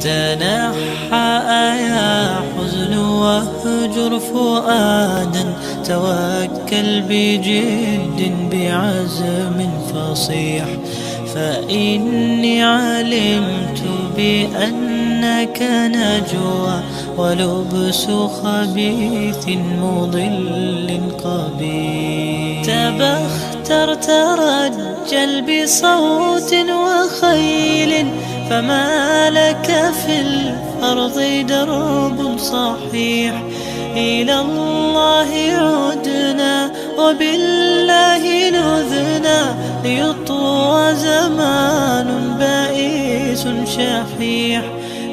تنحى يا حزن واهجر فؤادا، توكل بجد بعزم فصيح، فإني علمت بأنك نجوى ولبس خبيث مضل قبيح. تبختر ترجل بصوت وخيل، فما لك في الأرض درب صحيح. إلى الله عدنا وبالله نذنا، ليطوى زمان بائس شحيح،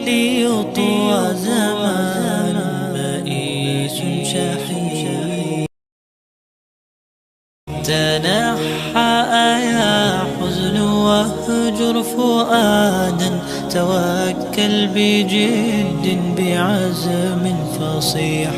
ليطوى زمان بائس شحيح. تنحى يا حزن واهجر فؤادا، توكل بجد بعزم فصيح،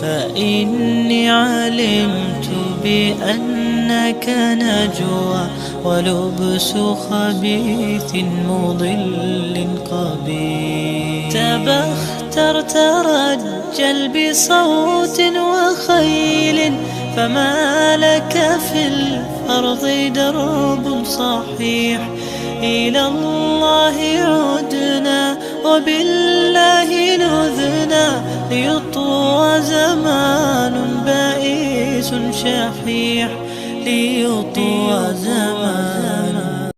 فإني علمت بأنك نجوى ولبس خبيث مضل قبيح. تبختر ترجل بصوت وخيل، فما لك في الأرض درب صحيح. إلى الله عدنا وبالله نذنا، ليطوى زمان بائس شحيح، ليطوى زمان